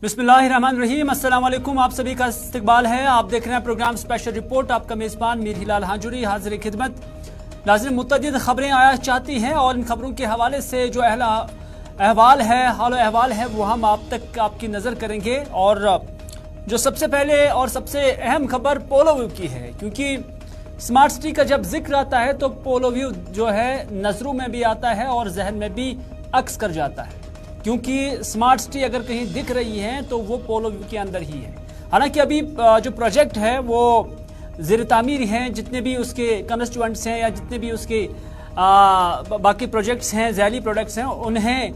बिस्मिल्लाहिर्रहमानिर्रहीम, अस्सलाम वालेकुम। आप सभी का इस्तकबाल है। आप देख रहे हैं प्रोग्राम स्पेशल रिपोर्ट। आपका मेज़बान मीर हिलाल हाजुरी हाजिर खिदमत। नाज़रीन, मुतअद्दिद खबरें आया चाहती हैं और इन खबरों के हवाले से जो अहवाल है, हाल अहवाल है, वो हम आप तक आपकी नज़र करेंगे। और जो सबसे पहले और सबसे अहम खबर पोलो व्यू की है, क्योंकि स्मार्ट सिटी का जब जिक्र आता है तो पोलो व्यू जो है नज़रों में भी आता है और जहन में भी अक्स कर जाता है, क्योंकि स्मार्ट सिटी अगर कहीं दिख रही है तो वो पोलो व्यू के अंदर ही है। हालांकि अभी जो प्रोजेक्ट है वो ज़ेर तामीर हैं, जितने भी उसके कंस्टिट्यूएंट्स हैं या जितने भी उसके बाकी प्रोजेक्ट्स हैं, ज़ैली प्रोडक्ट्स हैं, उन्हें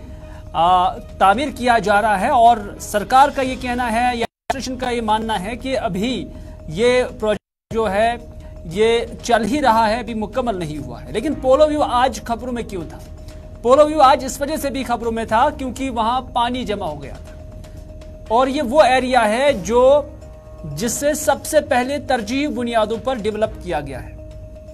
तामीर किया जा रहा है। और सरकार का ये कहना है या एडमिनिस्ट्रेशन का ये मानना है कि अभी ये प्रोजेक्ट जो है ये चल ही रहा है, अभी मुकम्मल नहीं हुआ है। लेकिन पोलो व्यू आज खबरों में क्यों था? पोलो व्यू आज इस वजह से भी खबरों में था क्योंकि वहां पानी जमा हो गया था और ये वो एरिया है जो जिससे सबसे पहले तरजीह बुनियादों पर डेवलप किया गया है।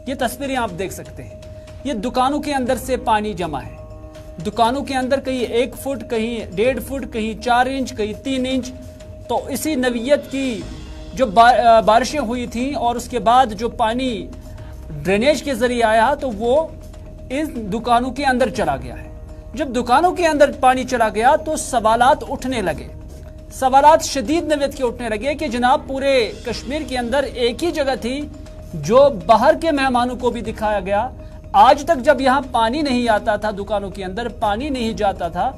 ये तस्वीरें आप देख सकते हैं, ये दुकानों के अंदर से पानी जमा है। दुकानों के अंदर कहीं 1 फुट, कहीं 1.5 फुट, कहीं 4 इंच, कहीं 3 इंच। तो इसी नवीयत की जो बारिशें हुई थी और उसके बाद जो पानी ड्रेनेज के जरिए आया तो वो इन दुकानों के अंदर चला गया है। जब दुकानों के अंदर पानी चला गया तो सवालात उठने लगे, सवालात शदीद नवीयत के उठने लगे कि जनाब पूरे कश्मीर के अंदर एक ही जगह थी जो बाहर के मेहमानों को भी दिखाया गया। आज तक जब यहाँ पानी नहीं आता था, दुकानों के अंदर पानी नहीं जाता था,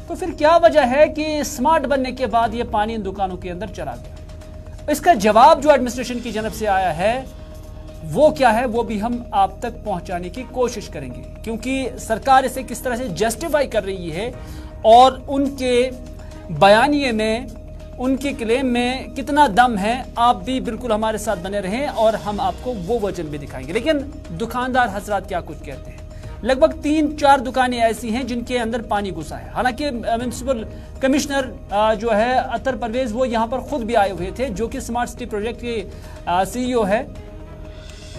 तो फिर क्या वजह है कि स्मार्ट बनने के बाद ये पानी इन दुकानों के अंदर चला गया? इसका जवाब जो एडमिनिस्ट्रेशन की जानब से आया है वो क्या है, वो भी हम आप तक पहुंचाने की कोशिश करेंगे, क्योंकि सरकार इसे किस तरह से जस्टिफाई कर रही है और उनके बयानिए में, उनके क्लेम में कितना दम है। आप भी बिल्कुल हमारे साथ बने रहें और हम आपको वो वजन भी दिखाएंगे। लेकिन दुकानदार हजरात क्या कुछ कहते हैं? लगभग 3-4 दुकानें ऐसी हैं जिनके अंदर पानी घुसा है। हालांकि म्युनिसिपल कमिश्नर जो है अतर परवेज, वो यहाँ पर खुद भी आए हुए थे, जो कि स्मार्ट सिटी प्रोजेक्ट के CEO है।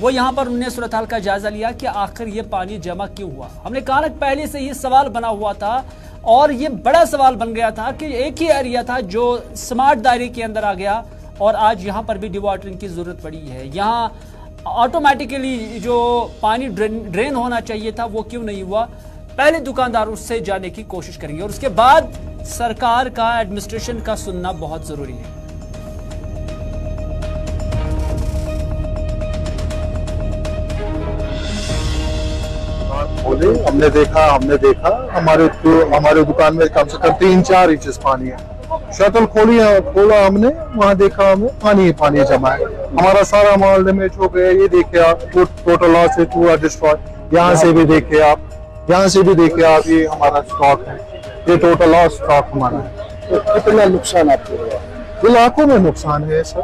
वो यहाँ पर उन्होंने सूरत हाल का जायजा लिया कि आखिर ये पानी जमा क्यों हुआ। हमने कहा पहले से ही सवाल बना हुआ था और ये बड़ा सवाल बन गया था कि एक ही एरिया था जो स्मार्ट दायरे के अंदर आ गया और आज यहाँ पर भी डिवाटरिंग की जरूरत पड़ी है। यहाँ ऑटोमेटिकली जो पानी ड्रेन होना चाहिए था वो क्यों नहीं हुआ? पहले दुकानदारों से जानने की कोशिश करेंगे और उसके बाद सरकार का, एडमिनिस्ट्रेशन का सुनना बहुत जरूरी है। बोले हमने देखा हमारे दुकान में कम से कम 3-4 इंच पानी है। शटल खोला हमने, वहाँ देखा हमें पानी जमा है। हमारा सारा माल डैमेज हो गया। ये देखिए आप, टोटल लॉस है, पूरा डिस्ट्रॉय। यहाँ से भी देखिए आप, ये हमारा स्टॉक है, ये टोटल लॉस स्टॉक हमारा है। तो कितना नुकसान आपको हुआ? ये लाखों में नुकसान है सर,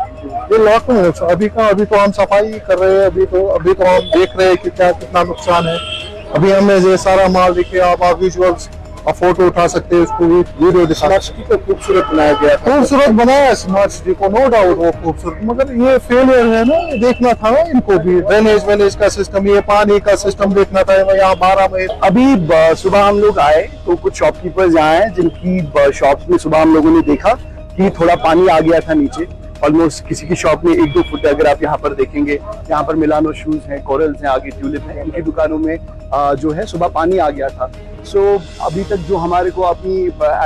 ये लाखों में नुकसान। अभी तो हम सफाई कर रहे हैं, अभी तो हम देख रहे हैं कि क्या कितना नुकसान है। अभी हमें ये सारा माल देखिए आप विजुअल्स और फोटो उठा सकते हैं, उसको भी वीडियो दिखा। स्मार्ट सिटी को खूबसूरत बनाया गया, खूबसूरत बनाया स्मार्ट सिटी को, नो डाउट वो खूबसूरत, मगर ये फेलियर है ना, देखना था ना इनको भी। ड्रेनेज का सिस्टम, ये पानी का सिस्टम देखना था। यहाँ 12 मई अभी सुबह हम लोग आए तो कुछ शॉपकीपर्स यहाँ हैं जिनकी शॉप्स में सुबह हम लोगों ने देखा कि थोड़ा पानी आ गया था नीचे। ऑलमोस्ट किसी की शॉप में 1-2 फुट, अगर आप यहाँ पर देखेंगे, यहाँ पर मिलानो शूज हैं, कोरल्स हैं, आगे ट्यूलिप है, इनकी दुकानों में जो है सुबह पानी आ गया था। सो अभी तक जो हमारे को अपनी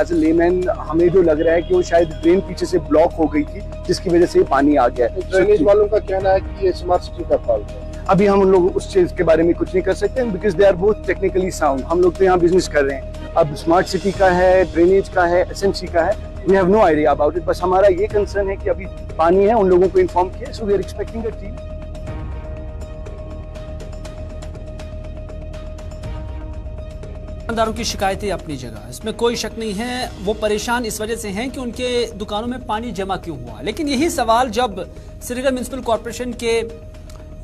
एज ए लेमैन हमें जो लग रहा है कि वो शायद ड्रेन पीछे से ब्लॉक हो गई थी, जिसकी वजह से पानी आ गया है। ड्रेनेज वालों का कहना है कि ये स्मार्ट सिटी का फॉल्ट है। अभी हम लोग उस चीज के बारे में कुछ नहीं कर सकते, because they are both technically sound. हम लोग तो यहाँ बिजनेस कर रहे हैं। अब स्मार्ट सिटी का है, ड्रेनेज का है, SMC का है, we have no idea about it. बस हमारा ये कंसर्न है कि अभी पानी है, उन लोगों को इन्फॉर्म किया, so we are expecting a team. दुकानदारों की शिकायतें अपनी जगह, इसमें कोई शक नहीं है। वो परेशान इस वजह से हैं कि उनके दुकानों में पानी जमा क्यों हुआ। लेकिन यही सवाल जब श्रीनगर म्युनिसिपल कॉर्पोरेशन के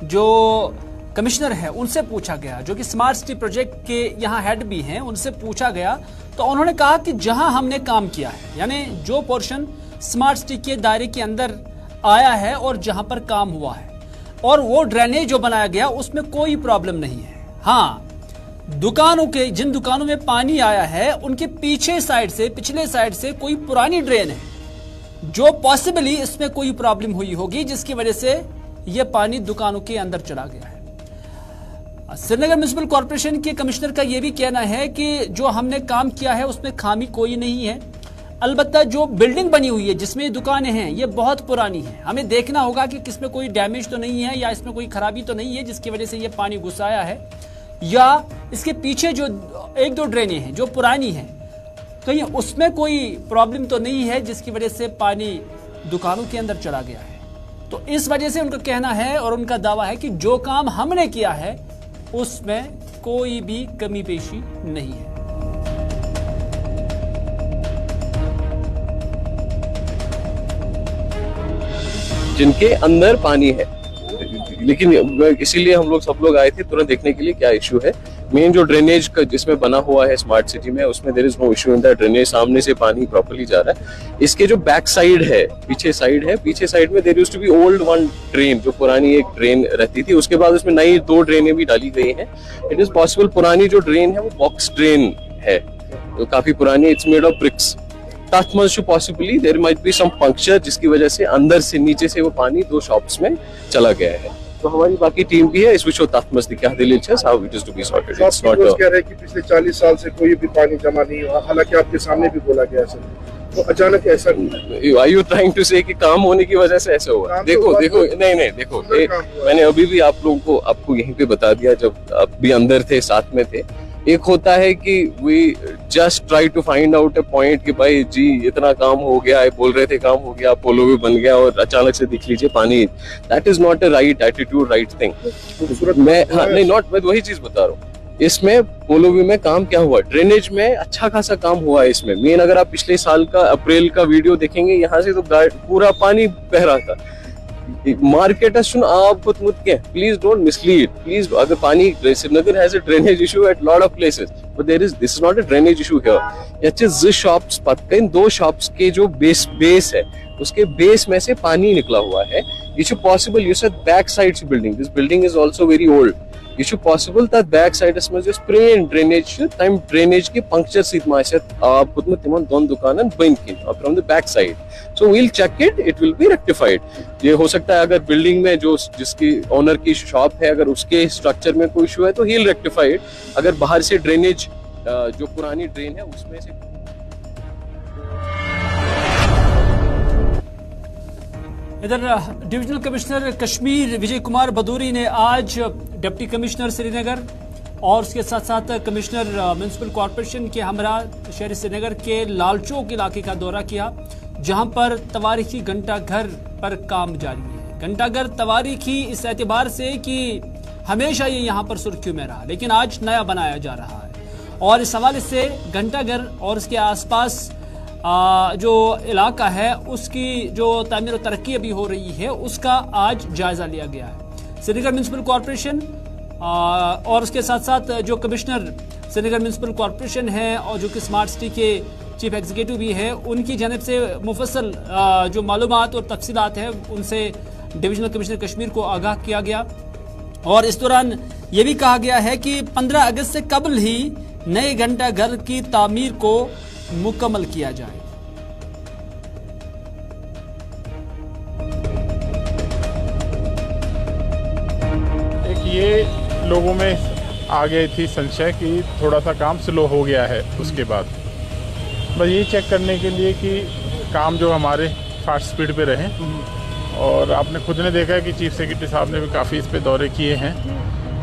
जो कमिश्नर है उनसे पूछा गया, जो कि स्मार्ट सिटी प्रोजेक्ट के यहाँ हेड भी हैं, उनसे पूछा गया तो उन्होंने कहा कि जहां हमने काम किया है, यानी जो पोर्शन स्मार्ट सिटी के दायरे के अंदर आया है और जहां पर काम हुआ है और वो ड्रेनेज जो बनाया गया उसमें कोई प्रॉब्लम नहीं है। हाँ, दुकानों के, जिन दुकानों में पानी आया है उनके पीछे साइड से, पिछले साइड से कोई पुरानी ड्रेन है जो पॉसिबली इसमें कोई प्रॉब्लम हुई होगी जिसकी वजह से यह पानी दुकानों के अंदर चला गया है। श्रीनगर म्युनिसिपल कॉर्पोरेशन के कमिश्नर का यह भी कहना है कि जो हमने काम किया है उसमें खामी कोई नहीं है। अलबत्ता जो बिल्डिंग बनी हुई है जिसमें दुकानें हैं ये बहुत पुरानी है, हमें देखना होगा कि किसमें कोई डैमेज तो नहीं है या इसमें कोई खराबी तो नहीं है जिसकी वजह से ये पानी घुस आया है, या इसके पीछे जो 1-2 ड्रेनें हैं जो पुरानी हैं कहीं उसमें कोई प्रॉब्लम तो नहीं है जिसकी वजह से पानी दुकानों के अंदर चला गया है। तो इस वजह से उनका कहना है और उनका दावा है कि जो काम हमने किया है उसमें कोई भी कमी पेशी नहीं है। जिनके अंदर पानी है, लेकिन इसीलिए हम लोग सब लोग आए थे तुरंत देखने के लिए क्या इशू है। मेन जो ड्रेनेज का जिसमें बना हुआ है स्मार्ट सिटी में, उसमें there is no issue in that drainage, सामने से पानी प्रॉपर्ली जा रहा है। इसके जो बैक साइड है, पीछे साइड में there used to be old one drain, जो पुरानी एक ड्रेन रहती थी, उसके बाद उसमें नई 2 ड्रेनें भी डाली गई हैं। इट इज पॉसिबल पुरानी जो ड्रेन है वो बॉक्स ड्रेन है, तो काफी पुरानी, it's made of BRICS. That much possibly there might be some puncture जिसकी वजह से अंदर से नीचे से वो पानी 2 शॉप्स में चला गया है। तो हमारी बाकी टीम भी है इस विषय तात्मस दिखा दिल how it is to be sorted. It's not कह रहे हैं कि पिछले 40 साल से कोई भी पानी जमा नहीं हुआ, हालांकि आपके सामने भी बोला गया सर, तो अचानक ऐसा Are you trying to say कि काम होने की वजह से ऐसा हुआ? देखो नहीं देखो, मैंने अभी भी आप लोगों को आपको यहीं पे बता दिया जब आप भी अंदर थे, साथ में थे। एक होता है कि we just try to find out a point कि भाई जी इतना काम हो गया है, बोल रहे थे काम हो गया, पोलो भी बन गया और अचानक से दिख लीजिए पानी। That is not a right attitude, right thing. मैं मैं वही चीज बता रहा हूँ। इसमें पोलोवी में काम क्या हुआ, ड्रेनेज में अच्छा खासा काम हुआ है इसमें। मेन अगर आप पिछले साल का अप्रैल का वीडियो देखेंगे, यहाँ से तो पूरा पानी बह रहा था। मार्केट सुन आप मुत के प्लीज डोंट मिसलीड प्लीज। अगर पानी Srinagar has a drainage issue at lot of places, but there is this is not a drainage issue here. याचे 2 शॉप्स पत्कन 2 शॉप्स के जो बेस है उसके बेस में से पानी निकला हुआ है। ये should possible, you said back side building, this building is also very old. ये should possible that back side is just spray and drainage time drainage के puncture सीध मासे आप खुद में तिमान 2 दुकानन बंद की from the back side. So we'll check it, it will be rectified. ये हो सकता है अगर बिल्डिंग में जो जिसकी ओनर की शॉप है अगर उसके स्ट्रक्चर में कोई इशू है तो he'll rectify it. अगर बाहर से ड्रेनेज जो पुरानी ड्रेन है उसमें से। इधर डिविजनल कमिश्नर कश्मीर विजय कुमार भदौरी ने आज डिप्टी कमिश्नर श्रीनगर और उसके साथ साथ कमिश्नर म्युनिसिपल कॉर्पोरेशन के हमरा शहर श्रीनगर के लाल चौक इलाके का दौरा किया, जहां पर तवारीखी घंटा घर पर काम जारी है। घंटा घर तवारीखी इस एतबार से कि हमेशा ये यहाँ पर सुर्खियों में रहा, लेकिन आज नया बनाया जा रहा है और इस हवाले से घंटा घर और उसके आसपास जो इलाका है उसकी जो तामीर और तरक्की अभी हो रही है उसका आज जायजा लिया गया है। श्रीनगर म्युनिसिपल कॉर्पोरेशन और उसके साथ साथ जो कमिश्नर श्रीनगर म्युनिसिपल कॉर्पोरेशन है और जो कि स्मार्ट सिटी के चीफ एग्जीक्यूटिव भी है, उनकी जानब से मुफस्सल जो मालूमात और तफसीलात है उनसे डिविजनल कमिश्नर कश्मीर को आगाह किया गया। और इस दौरान ये भी कहा गया है कि 15 अगस्त से कबल ही नए घंटा घर की तामीर को मुकम्मल किया जाए। एक ये लोगों में आ गई थी संशय कि थोड़ा सा काम स्लो हो गया है, उसके बाद बस ये चेक करने के लिए कि काम जो हमारे फास्ट स्पीड पे रहे। और आपने खुद ने देखा है कि चीफ सेक्रेटरी साहब ने भी काफ़ी इस पे दौरे किए हैं,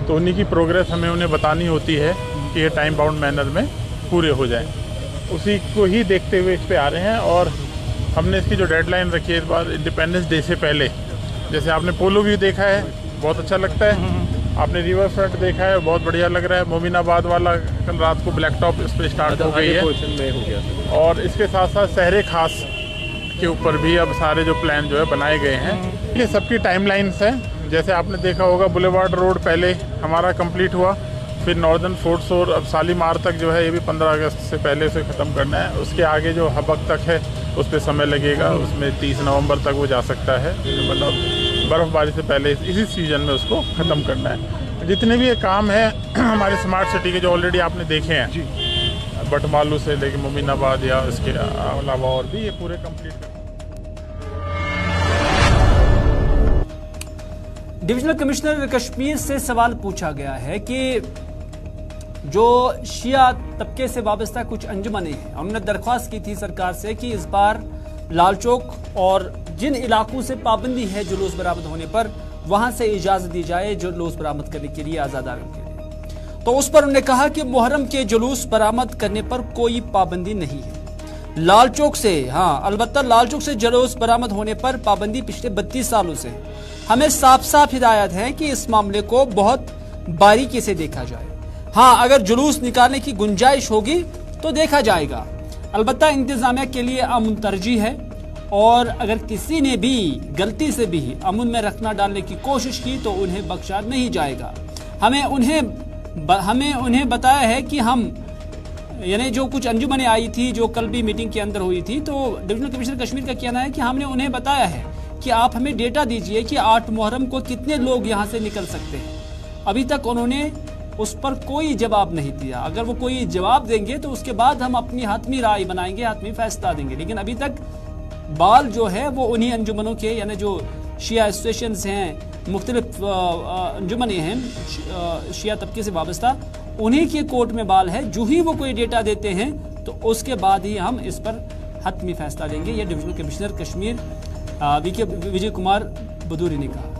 तो उन्हीं की प्रोग्रेस हमें उन्हें बतानी होती है कि ये टाइम बाउंड मैनर में पूरे हो जाएं। उसी को ही देखते हुए इस पे आ रहे हैं। और हमने इसकी जो डेडलाइन रखी है इस बार इंडिपेंडेंस डे से पहले, जैसे आपने पोलो व्यू देखा है बहुत अच्छा लगता है, आपने रिवर फ्रंट देखा है बहुत बढ़िया लग रहा है, मोमिनाबाद वाला कल रात को ब्लैक टॉप इस पर स्टार्ट हो गई है। और इसके साथ साथ शहर खास के ऊपर भी अब सारे जो प्लान जो है बनाए गए हैं। ये सबकी टाइमलाइंस हैं, जैसे आपने देखा होगा बुलेवार्ड रोड पहले हमारा कंप्लीट हुआ, फिर नॉर्दर्न फोर्ट सोर अब शालीमार तक जो है ये भी 15 अगस्त से पहले उसे ख़त्म करना है। उसके आगे जो हबक तक है उस पर समय लगेगा, उसमें 30 नवंबर तक वो जा सकता है, मतलब बर्फ़बारी से पहले इसी सीज़न में उसको ख़त्म करना है। जितने भी ये काम है हमारे स्मार्ट सिटी के जो ऑलरेडी आपने देखे हैं बटमालू से लेके मोमिनाबाद या इसके अलावा और भी, ये पूरे कंप्लीट कर डिविजनल कमिश्नर कश्मीर से सवाल पूछा गया है कि जो शिया तबके से वाबस्ता कुछ अंजुमनें हैं, उन्होंने दरख्वास्त की थी सरकार से कि इस बार लाल चौक और जिन इलाकों से पाबंदी है जुलूस बरामद होने पर, वहां से इजाजत दी जाए जुलूस बरामद करने के लिए आजादारों के लिए। तो उस पर उन्होंने कहा कि मुहर्रम के जुलूस बरामद करने पर कोई पाबंदी नहीं है। लाल चौक से, हाँ अलबत्ता लाल चौक से जुलूस बरामद होने पर पाबंदी पिछले 32 सालों से। हमें साफ साफ हिदायत है कि इस मामले को बहुत बारीकी से देखा जाए। हाँ, अगर जुलूस निकालने की गुंजाइश होगी तो देखा जाएगा। अलबत्ता इंतजामिया के लिए अमन तरजीह है और अगर किसी ने भी गलती से भी अमन में रखना डालने की कोशिश की तो उन्हें बख्शा नहीं जाएगा। हमें उन्हें बताया है कि हम यानी जो कुछ अंजुमनें आई थी जो कल भी मीटिंग के अंदर हुई थी, तो डिविजनल कमिश्नर कश्मीर का कहना है कि हमने उन्हें बताया है कि आप हमें डेटा दीजिए कि 8 मुहर्रम को कितने लोग यहाँ से निकल सकते हैं। अभी तक उन्होंने उस पर कोई जवाब नहीं दिया। अगर वो कोई जवाब देंगे तो उसके बाद हम अपनी हातमी राय बनाएंगे, हातमी फैसला देंगे। लेकिन अभी तक बाल जो है वो उन्हीं अंजुमनों के, यानी जो शिया एसोसिएशन हैं, मुख्तलिफ अंजुमनें हैं शिया तबके से वाबस्ता, उन्हीं के कोर्ट में बाल है। जो ही वो कोई डेटा देते हैं तो उसके बाद ही हम इस पर हतमी फैसला लेंगे। ये डिविजनल कमिश्नर कश्मीर विजय कुमार बदूरी ने कहा।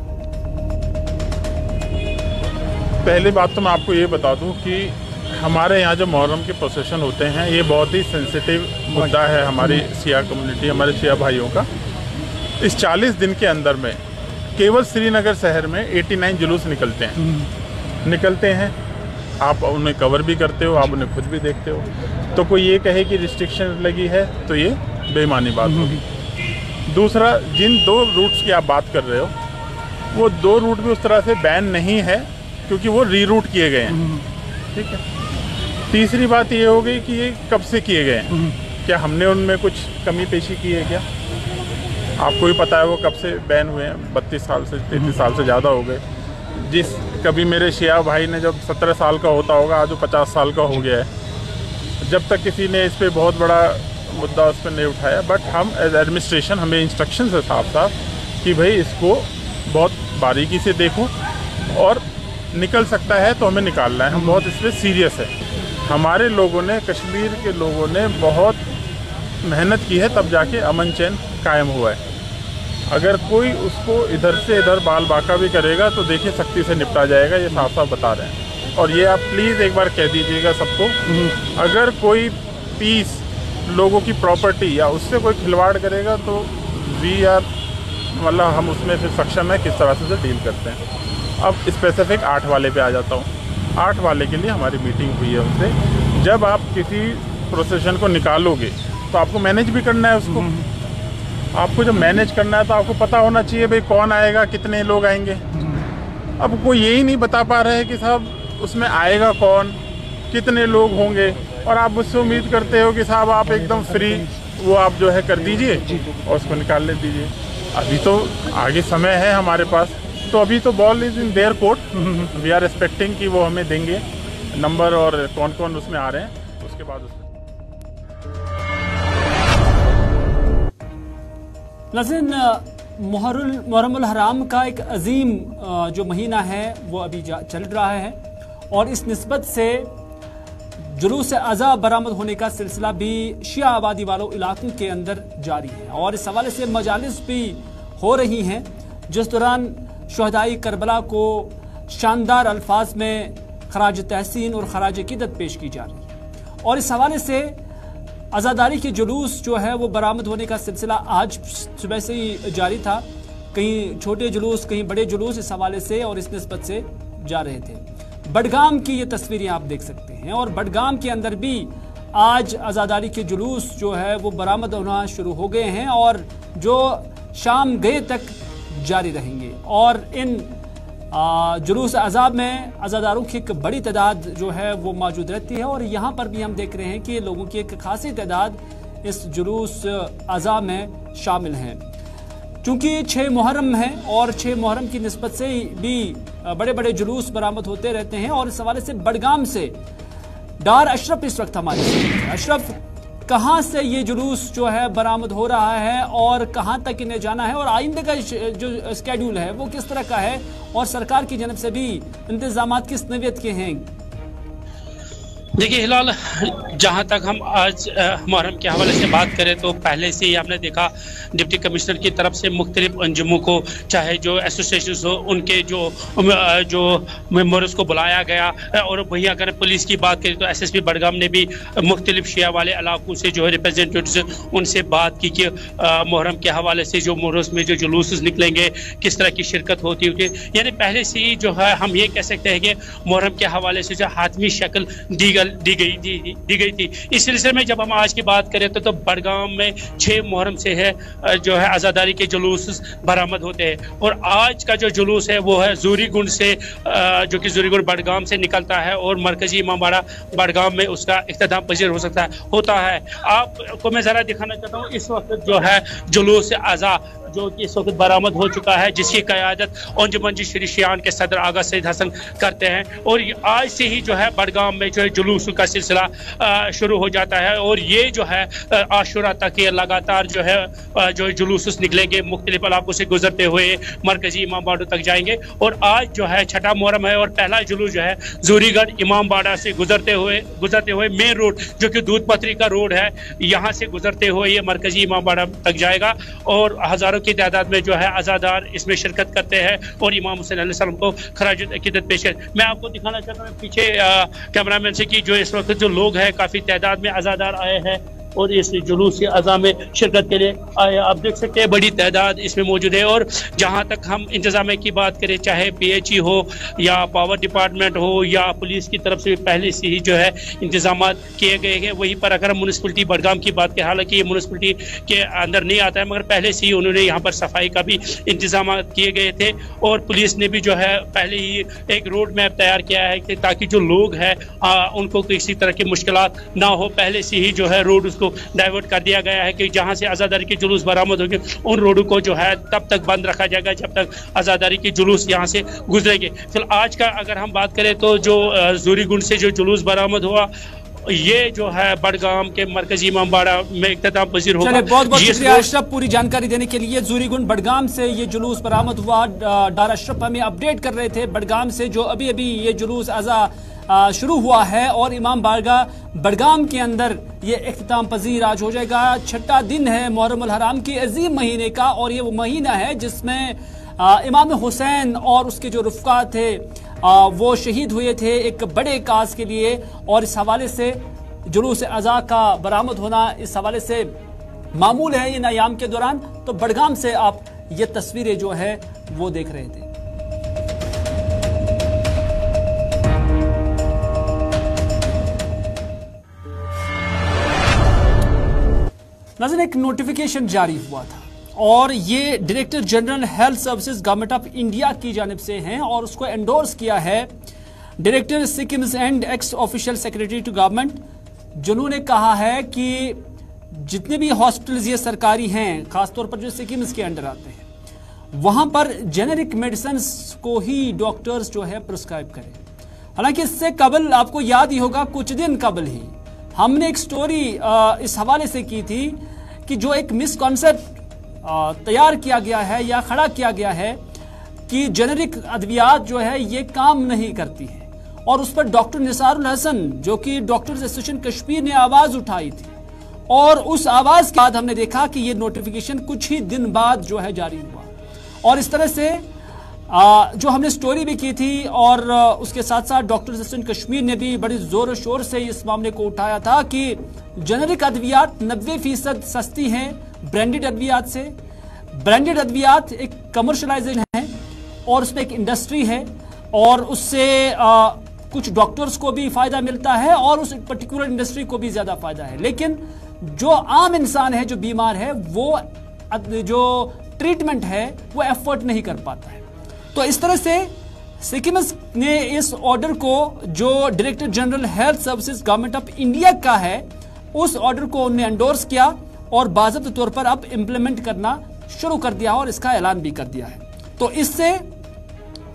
पहली बात तो मैं आपको ये बता दूं कि हमारे यहाँ जो मुहर्रम के प्रोसेशन होते हैं, ये बहुत ही सेंसिटिव मुद्दा है हमारी शिया कम्युनिटी, हमारे शिया भाइयों का। इस 40 दिन के अंदर में केवल श्रीनगर शहर में 89 जुलूस निकलते हैं। आप उन्हें कवर भी करते हो, आप उन्हें खुद भी देखते हो। तो कोई ये कहे कि रिस्ट्रिक्शन लगी है तो ये बेईमानी बात होगी। दूसरा, जिन 2 रूट्स की आप बात कर रहे हो, वो 2 रूट भी उस तरह से बैन नहीं है क्योंकि वो रीरूट किए गए हैं। ठीक है। तीसरी बात ये हो गई कि ये कब से किए गए हैं, क्या हमने उनमें कुछ कमी पेशी की है क्या? आपको भी पता है वो कब से बैन हुए हैं, 32 साल से 33 साल से ज़्यादा हो गए। कभी मेरे शिया भाई ने जब 17 साल का होता होगा, आज वो 50 साल का हो गया है। जब तक किसी ने इस पर बहुत बड़ा मुद्दा उस पर नहीं उठाया, बट हम एज एडमिनिस्ट्रेशन हमें इंस्ट्रक्शन है साफ कि भाई इसको बहुत बारीकी से देखो और निकल सकता है तो हमें निकालना है। हम बहुत इस पर सीरियस है। हमारे लोगों ने, कश्मीर के लोगों ने बहुत मेहनत की है, तब जाके अमन चैन कायम हुआ है। अगर कोई उसको इधर से इधर बाल बाका भी करेगा तो देखिए सख्ती से निपटा जाएगा, ये साफ साफ बता रहे हैं। और ये आप प्लीज़ एक बार कह दीजिएगा सबको, अगर कोई पीस, लोगों की प्रॉपर्टी या उससे कोई खिलवाड़ करेगा तो वी आर, मतलब हम उसमें फिर सक्षम है किस तरह से डील करते हैं। अब स्पेसिफिक 8 वाले पे आ जाता हूँ। 8 वाले के लिए हमारी मीटिंग हुई है उनसे। जब आप किसी प्रोसेशन को निकालोगे तो आपको मैनेज भी करना है उसको। आपको जब मैनेज करना है तो आपको पता होना चाहिए भाई कौन आएगा, कितने लोग आएंगे। अब कोई यही नहीं बता पा रहे हैं कि साहब उसमें आएगा कौन, कितने लोग होंगे, और आप मुझसे उम्मीद करते हो कि साहब आप एकदम फ्री वो आप जो है कर दीजिए और उसको निकाल ले दीजिए। अभी तो आगे समय है हमारे पास, तो अभी तो ball is in their court. We are expecting कि वो हमें देंगे नंबर और कौन कौन उसमें आ रहे हैं, उसके बाद उसमें। नाज़रीन, मुहर्रमुल हराम का एक अजीम जो महीना है वो अभी चल रहा है और इस निस्बत से जुलूस अज़ा बरामद होने का सिलसिला भी शिया आबादी वालों इलाकों के अंदर जारी है और इस हवाले से मजालिस भी हो रही हैं, जिस दौरान शहदाई करबला को शानदार अल्फाज में खराज तहसीन और खराज अकीदत पेश की जा रही है। और इस हवाले से आज़ादारी के जुलूस जो है वो बरामद होने का सिलसिला आज सुबह से ही जारी था। कहीं छोटे जुलूस, कहीं बड़े जुलूस इस हवाले से और इस निस्बत से जा रहे थे। बडगाम की ये तस्वीरें आप देख सकते हैं और बडगाम के अंदर भी आज आज़ादारी के जुलूस जो है वो बरामद होना शुरू हो गए हैं और जो शाम गए तक जारी रहेंगे। और इन जुलूस अज़ाब में अज़ादारों की एक बड़ी तादाद जो है वो मौजूद रहती है और यहाँ पर भी हम देख रहे हैं कि लोगों की एक खासी तादाद इस जुलूस अज़ाब में शामिल हैं। चूँकि 6 मुहर्रम है और 6 मुहर्रम की निस्बत से भी बड़े बड़े जुलूस बरामद होते रहते हैं और इस हवाले से बडगाम से डार अशरफ इस वक्त हमारे साथ। अशरफ, कहां से ये जुलूस जो है बरामद हो रहा है और कहां तक इन्हें जाना है और आइंदे का जो स्केड्यूल है वो किस तरह का है और सरकार की जानब से भी इंतजाम किस नौयत के हैं? देखिए हिलाल, जहाँ तक हम आज मुहर्रम के हवाले से बात करें तो पहले से ही आपने देखा डिप्टी कमिश्नर की तरफ से मुख्तलिफ अंजुमों को, चाहे जो एसोसिएशन हो, उनके जो मेम्बर्स को बुलाया गया। और वहीं अगर पुलिस की बात करें तो SSP बडगाम ने भी मुख्तलिफ शिया वाले इलाकों से जो है रिप्रेजेंटेटिव्स उनसे बात की कि मुहर्रम के हवाले से जो मुहर्रम में जो जुलूस निकलेंगे किस तरह की शिरकत होती है। यानी पहले से ही जो है हम ये कह सकते हैं कि मुहर्रम के हवाले से जो हातमी शक्ल दी गई थी। इस सिलसिले में जब हम आज की बात करें तो बडगाम में 6 मुहर्रम से है जो है आज़ादारी के जुलूस बरामद होते हैं। और आज का जो जुलूस है वो है जूरीगुंड से, जो कि जूरीगुंड बडगाम से निकलता है और मरकजी इमामबाड़ा बडगाम में उसका इख्तिताम पजीर होता है। आपको मैं ज़रा दिखाना चाहता हूँ इस वक्त जो है जुलूस आज़ा जो कि इस वक्त बरामद हो चुका है, जिसकी क़यादत अंजुमन शरी शियान के सदर आगा सईद हसन करते हैं। और आज से ही जो है बडगाम में जो है जुलूस का सिलसिला शुरू हो जाता है और ये जो है आशुरा तक ये लगातार जो है जो जुलूस निकलेंगे, मुख्तलिफ इलाकों से गुजरते हुए मरकजी इमामबाड़ा तक जाएंगे। और आज जो है छठा मुहर्रम है और पहला जुलूस जो है जूरीगढ़ इमामबाड़ा से गुजरते हुए मेन रोड जो कि दूध पथरी का रोड है, यहाँ से गुजरते हुए ये मरकजी इमामबाड़ा तक जाएगा। और हज़ारों की तादाद में जो है आज़ादार इसमें शिरकत करते हैं और इमाम हुसैन अलैहिस्सलाम को खराज अकीदत पेश है। मैं आपको दिखाना चाहता हूँ पीछे कैमरामैन से कि जो इस वक्त जो लोग हैं काफ़ी तादाद में आज़ादार आए हैं और इस जुलूस की अज़ा में शिरकत के लिए आए। आप देख सकते हैं बड़ी तादाद इसमें मौजूद है। और जहाँ तक हम इंतज़ाम की बात करें, चाहे PHE हो या पावर डिपार्टमेंट हो या पुलिस की तरफ से पहले से ही जो है इंतज़ाम किए गए हैं। वहीं पर अगर हम म्यूनिसिपलिटी बडगाम की बात करें, हालांकि ये म्यूनिसिपलिटी के अंदर नहीं आता है, मगर पहले से ही उन्होंने यहाँ पर सफाई का भी इंतज़ाम किए गए थे। और पुलिस ने भी जो है पहले ही एक रोड मैप तैयार किया है कि ताकि जो लोग हैं उनको किसी तरह की मुश्किलात ना हो, पहले से ही जो है रोड डाइवर्ट कर दिया गया है कि जहां से आज़ादारी के जुलूस बरामद होंगे उन रोडों को जो है तब तक बंद रखा जाएगा जब तक आज़ादारी के जुलूस यहां से गुजरेंगे। फिर आज का अगर हम बात करें तो जो जूरीगुंड से जो जुलूस बरामद हुआ ये जो है बडगाम के मरकजी इमामबाड़ा में इख्तिताम पजीर होगा। बहुत बहुत शुक्रिया अशरफ पूरी जानकारी देने के लिए। जूरीगुंड बडगाम से ये जुलूस बरामद हुआ। डार अशरफ हमें अपडेट कर रहे थे बडगाम से जो अभी अभी ये जुलूस आज़ा शुरू हुआ है और इमाम बारगाह बडगाम के अंदर ये इख्तिताम पजीर आज हो जाएगा। छठा दिन है मुहर्रम उल हराम के अजीम महीने का और ये वो महीना है जिसमें इमाम हुसैन और उसके जो रुफ़का थे वो शहीद हुए थे एक बड़े काज के लिए। और इस हवाले से जुलूस अज़ा का बरामद होना इस हवाले से मामूल है इन अयाम के दौरान। तो बडगाम से आप ये तस्वीरें जो है वो देख रहे थे। नाज़रीन, एक नोटिफिकेशन जारी हुआ था और ये director general health services government of India की जानिब से हैं और उसको एंडोर्स किया है director SKIMS and ex official secretary to government, जिन्होंने कहा है कि जितने भी हॉस्पिटल्स ये सरकारी हैं, खासतौर पर जो सिक्किम्स के अंडर आते हैं, वहां पर जेनेरिक मेडिसिन को ही डॉक्टर्स जो है प्रिस्क्राइब करें। हालांकि इससे कबल आपको याद ही होगा कुछ दिन कबल ही हमने एक स्टोरी इस हवाले से की थी कि जो एक मिसकॉन्सेप्ट तैयार किया गया है या खड़ा किया गया है कि जेनेरिक अद्वियात जो है ये काम नहीं करती है और उस पर डॉक्टर निसारुल हसन जो कि डॉक्टर्स एसोसिएशन कश्मीर ने आवाज उठाई थी और उस आवाज के बाद हमने देखा कि ये नोटिफिकेशन कुछ ही दिन बाद जो है जारी हुआ। और इस तरह से जो हमने स्टोरी भी की थी और उसके साथ साथ डॉक्टर एसोसिएशन कश्मीर ने भी बड़ी जोर शोर से इस मामले को उठाया था कि जेनेरिक अद्वियात 90% सस्ती हैं ब्रांडेड अद्वियात से। ब्रांडेड अद्वियात एक कमर्शलाइजेशन है और उसमें एक इंडस्ट्री है और उससे कुछ डॉक्टर्स को भी फायदा मिलता है और उस पर्टिकुलर इंडस्ट्री को भी ज्यादा फायदा है। लेकिन जो आम इंसान है, जो बीमार है, वो जो ट्रीटमेंट है वो एफर्ट नहीं कर पाता है। तो इस तरह से सिक्किम्स ने इस ऑर्डर को जो director general health services government of India का है उस ऑर्डर को उन्होंने एंडोर्स किया और बाज़ाब्ता तौर पर अब इंप्लीमेंट करना शुरू कर दिया और इसका ऐलान भी कर दिया है। तो इससे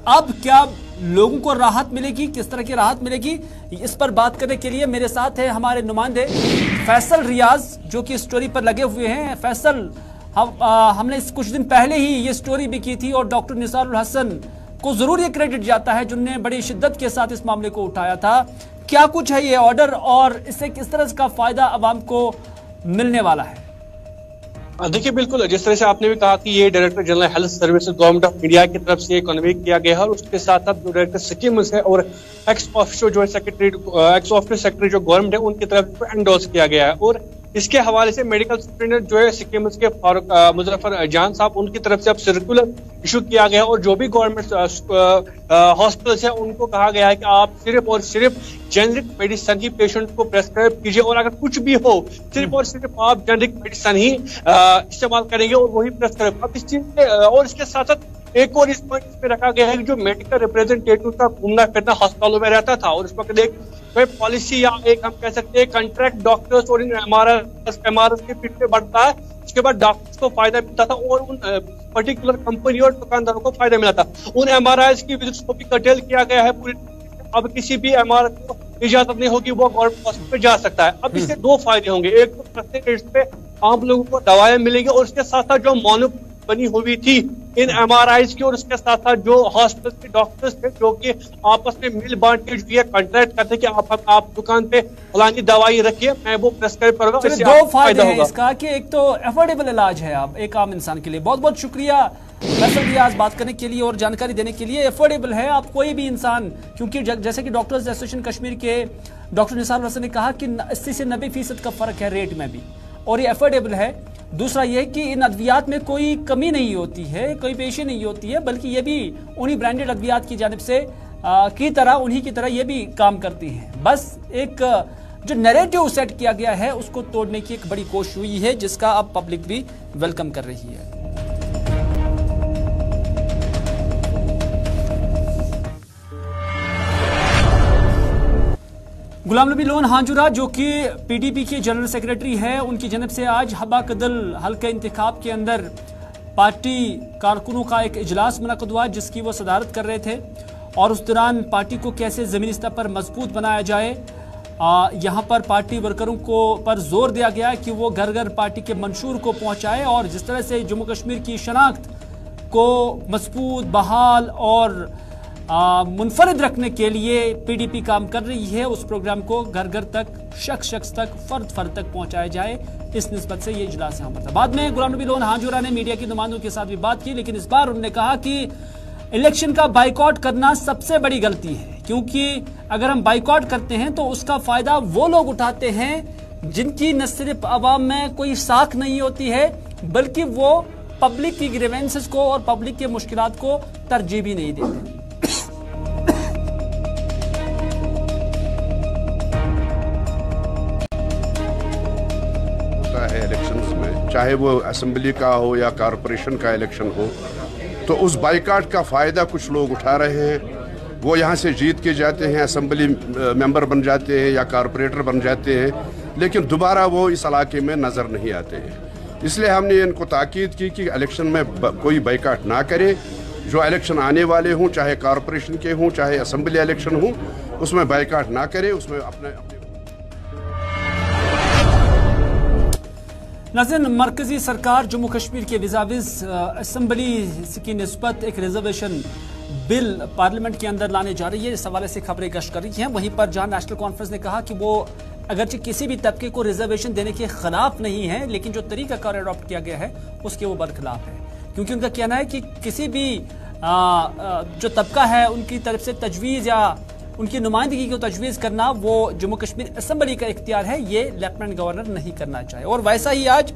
अब क्या लोगों को राहत मिलेगी, किस तरह की राहत मिलेगी, इस पर बात करने के लिए मेरे साथ है हमारे नुमाइंदे फैसल रियाज जो कि स्टोरी पर लगे हुए हैं। फैसल, हमने कुछ दिन पहले ही ये स्टोरी भी की थी और डॉक्टर निसारुल हसन को जरूर ये क्रेडिट जाता है जिन्होंने बड़ी शिद्दत के साथ इस मामले को उठाया था। क्या कुछ है ये ऑर्डर और इससे किस तरह का फायदा अवाम को मिलने वाला है? देखिए, बिल्कुल जिस तरह से आपने भी कहा कि ये director general health services government of India की तरफ से कन्वे किया गया है और उसके साथ साथ जो डायरेक्टर स्कीम्स है और एक्स ऑफिसर जो सेक्रेटरी जो गवर्नमेंट है उनकी तरफ एंडोर्स किया गया है। और इसके हवाले से मेडिकल सुप्रिंटेंडेंट जो है सिक्किम के फारूक मुजफ्फर जान साहब उनकी तरफ से अब सर्कुलर इशू किया गया और जो भी गवर्नमेंट हॉस्पिटल्स है उनको कहा गया है कि आप सिर्फ और सिर्फ जेनरिक मेडिसिन ही पेशेंट को प्रेस्क्राइब कीजिए और अगर कुछ भी हो सिर्फ और सिर्फ आप जेनरिक मेडिसिन ही इस्तेमाल करेंगे और वही प्रेस्क्राइब। अब इस चीज और इसके साथ साथ एक और इस पॉइंट पे रखा गया है कि जो मेडिकल रिप्रेजेंटेटिव का घूमना फिरना अस्पतालों में रहता था और इस वक्त एक पॉलिसी या एक हम कह सकते हैं कॉन्ट्रैक्ट डॉक्टर्स और इन एमआरएस के फील्ड पे बढ़ता है, उसके बाद डॉक्टर्स को फायदा मिलता था और उन पर्टिकुलर कंपनी और दुकानदारों को फायदा मिला था। उन एमआरआईज की विजिट्स को भी कर्टेल किया गया है पूरी। अब किसी भी एमआरआई को इजाजत नहीं होगी वो गवर्नमेंट हॉस्पिटल पे जा सकता है। अब इससे दो फायदे होंगे, एक तो सस्ते रेट पे आम लोगों को दवाएं मिलेंगी और उसके साथ साथ जो मोनोपोली बनी हुई थी इन एमआरआईज की और उसके साथ साथ जो हॉस्पिटल के डॉक्टर्स थे जो कि आपस में मिल बांट के जो कॉन्ट्रैक्ट करते कि आप दुकान पे फलानी दवाई रखिए मैं वो प्रेस्क्राइब करूंगा। इससे दो फायदे हैं इसका कि एक तो अफोर्डेबल इलाज है आप एक आम इंसान के लिए। बहुत बहुत शुक्रिया फैसल रियाज बात करने के लिए और जानकारी देने के लिए। अफोर्डेबल है, आप कोई भी इंसान, क्योंकि जैसे कि डॉक्टर्स एसोसिएशन कश्मीर के डॉक्टर निसारुल हसन ने कहा कि 80 से 90% का फर्क है रेट में भी और ये अफोर्डेबल है। दूसरा यह कि इन अद्वियात में कोई कमी नहीं होती है, कोई पेशी नहीं होती है, बल्कि ये भी उन्हीं ब्रांडेड अद्वियात की जानिब से उन्हीं की तरह ये भी काम करती हैं। बस एक जो नैरेटिव सेट किया गया है उसको तोड़ने की एक बड़ी कोशिश हुई है जिसका अब पब्लिक भी वेलकम कर रही है। गुलाम नबी लोन हांजुरा जो कि पीडीपी के जनरल सेक्रेटरी है, उनकी जनब से आज हबा कदल हल्का इंतखाब के अंदर पार्टी कारकुनों का एक इजलास मुनक़द हुआ जिसकी वो सदारत कर रहे थे और उस दौरान पार्टी को कैसे ज़मीनी स्तर पर मजबूत बनाया जाए यहाँ पर पार्टी वर्करों को पर जोर दिया गया कि वो घर घर पार्टी के मंशूर को पहुँचाए और जिस तरह से जम्मू कश्मीर की शनाख्त को मजबूत बहाल और मुनफरिद रखने के लिए पीडीपी काम कर रही है, उस प्रोग्राम को घर घर तक शख्स तक फर्द तक पहुंचाया जाए, इस निस्बत से ये इजलास यहाँ पर था। बाद में गुलाम नबी लोन हांजुरा ने मीडिया के नुमाइंदों के साथ भी बात की, लेकिन इस बार उन्होंने कहा कि इलेक्शन का बाइकआउट करना सबसे बड़ी गलती है, क्योंकि अगर हम बाइकआउट करते हैं तो उसका फायदा वो लोग उठाते हैं जिनकी न सिर्फ अवाम में कोई साख नहीं होती है बल्कि वो पब्लिक की ग्रीवेंसेस को और पब्लिक के मुश्किलात को तरजीह भी नहीं देते। है इलेक्शंस में, चाहे वो असेंबली का हो या कॉरपोरेशन का इलेक्शन हो, तो उस बाइकाट का फायदा कुछ लोग उठा रहे हैं। वो यहाँ से जीत के जाते हैं, असेंबली मेंबर बन जाते हैं या कॉरपोरेटर बन जाते हैं, लेकिन दोबारा वो इस इलाके में नजर नहीं आते हैं। इसलिए हमने इनको ताकीद की कि इलेक्शन में कोई बाइकाट ना करे। जो इलेक्शन आने वाले हों, चाहे कॉरपोरेशन के हों चाहे असेंबली इलेक्शन हो, उसमें बाइकाट ना करे, उसमें अपने नाज़रीन, मरकजी सरकार जम्मू कश्मीर के विजाविज असेंबली की निस्बत एक रिजर्वेशन बिल पार्लियामेंट के अंदर लाने जा रही है। इस हवाले से खबरें गश्त कर रही हैं। वहीं पर जहां नेशनल कॉन्फ्रेंस ने कहा कि वो अगरचे किसी भी तबके को रिजर्वेशन देने के खिलाफ नहीं है, लेकिन जो तरीकाकार अडॉप्ट किया गया है उसके वो बरखिलाफ है, क्योंकि उनका कहना है कि किसी भी जो तबका है उनकी तरफ से तजवीज़ या उनकी नुमाइंदगी को तजवीज़ करना वो जम्मू कश्मीर असेंबली का इख्तियार है, ये लेफ्टिनेंट गवर्नर नहीं करना चाहिए। और वैसा ही आज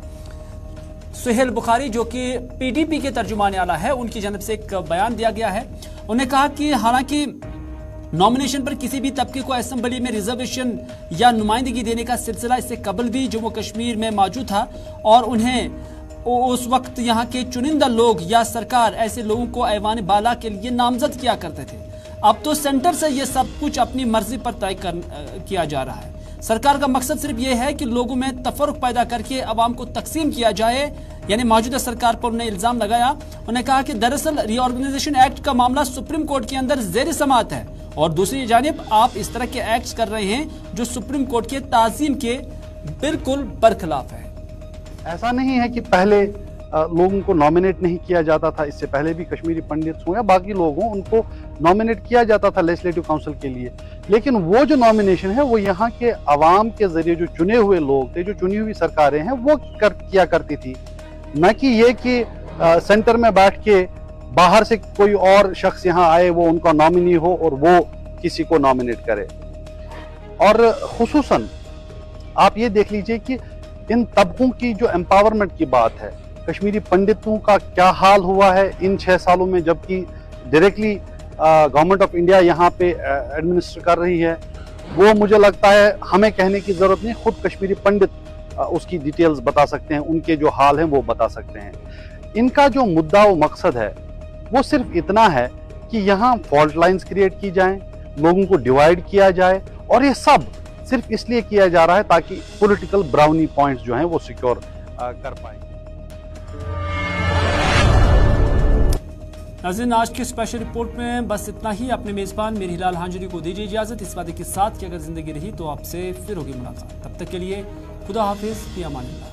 सुहेल बुखारी जो कि पीडीपी के तर्जुमान आला है, उनकी जानब से एक बयान दिया गया है। उन्होंने कहा कि हालांकि नॉमिनेशन पर किसी भी तबके को असेंबली में रिजर्वेशन या नुमाइंदगी देने का सिलसिला इससे कबल भी जम्मू कश्मीर में मौजूद था और उन्हें उस वक्त यहाँ के चुनिंदा लोग या सरकार ऐसे लोगों को ऐवान बाला के लिए नामजद किया करते थे। अब तो सेंटर से ये सब कुछ अपनी मर्जी पर तय किया जा रहा है। सरकार का मकसद सिर्फ ये है कि लोगों में तफरुक पैदा करके अवाम को तकसीम किया जाए, यानी मौजूदा सरकार पर उन्होंने इल्जाम लगाया। उन्होंने कहा कि दरअसल रीऑर्गेनाइजेशन एक्ट का मामला सुप्रीम कोर्ट के अंदर ज़ेर समाअत है और दूसरी जानिब आप इस तरह के एक्ट कर रहे हैं जो सुप्रीम कोर्ट के ताज़ीम के बिल्कुल बरखिलाफ है। ऐसा नहीं है कि पहले लोगों को नॉमिनेट नहीं किया जाता था, इससे पहले भी कश्मीरी पंडित हों या बाकी लोग हों उनको नॉमिनेट किया जाता था लेजिस्लेटिव काउंसिल के लिए, लेकिन वो जो नॉमिनेशन है वो यहाँ के अवाम के जरिए जो चुने हुए लोग थे, जो चुनी हुई सरकारें हैं वो किया करती थी, न कि ये कि सेंटर में बैठ के बाहर से कोई और शख्स यहाँ आए वो उनका नॉमिनी हो और वो किसी को नॉमिनेट करे। और खुसूसन आप ये देख लीजिए कि इन तबकों की जो एम्पावरमेंट की बात है, कश्मीरी पंडितों का क्या हाल हुआ है इन 6 सालों में, जबकि डायरेक्टली गवर्नमेंट ऑफ इंडिया यहाँ पे एडमिनिस्टर कर रही है, वो मुझे लगता है हमें कहने की जरूरत नहीं, खुद कश्मीरी पंडित उसकी डिटेल्स बता सकते हैं, उनके जो हाल हैं वो बता सकते हैं। इनका जो मुद्दा व मकसद है वो सिर्फ इतना है कि यहाँ फॉल्ट लाइन्स क्रिएट की जाएं, लोगों को डिवाइड किया जाए, और ये सब सिर्फ इसलिए किया जा रहा है ताकि पॉलिटिकल ब्राउनी पॉइंट्स जो हैं वो सिक्योर कर पाए। नाज़रीन, आज की स्पेशल रिपोर्ट में बस इतना ही। अपने मेज़बान मीर हिलाल हांजुरी को दीजिए इजाज़त, इस वादे के साथ कि अगर ज़िंदगी रही तो आपसे फिर होगी मुलाकात। तब तक के लिए खुदा हाफिज़, फ़ी अमान अल्लाह।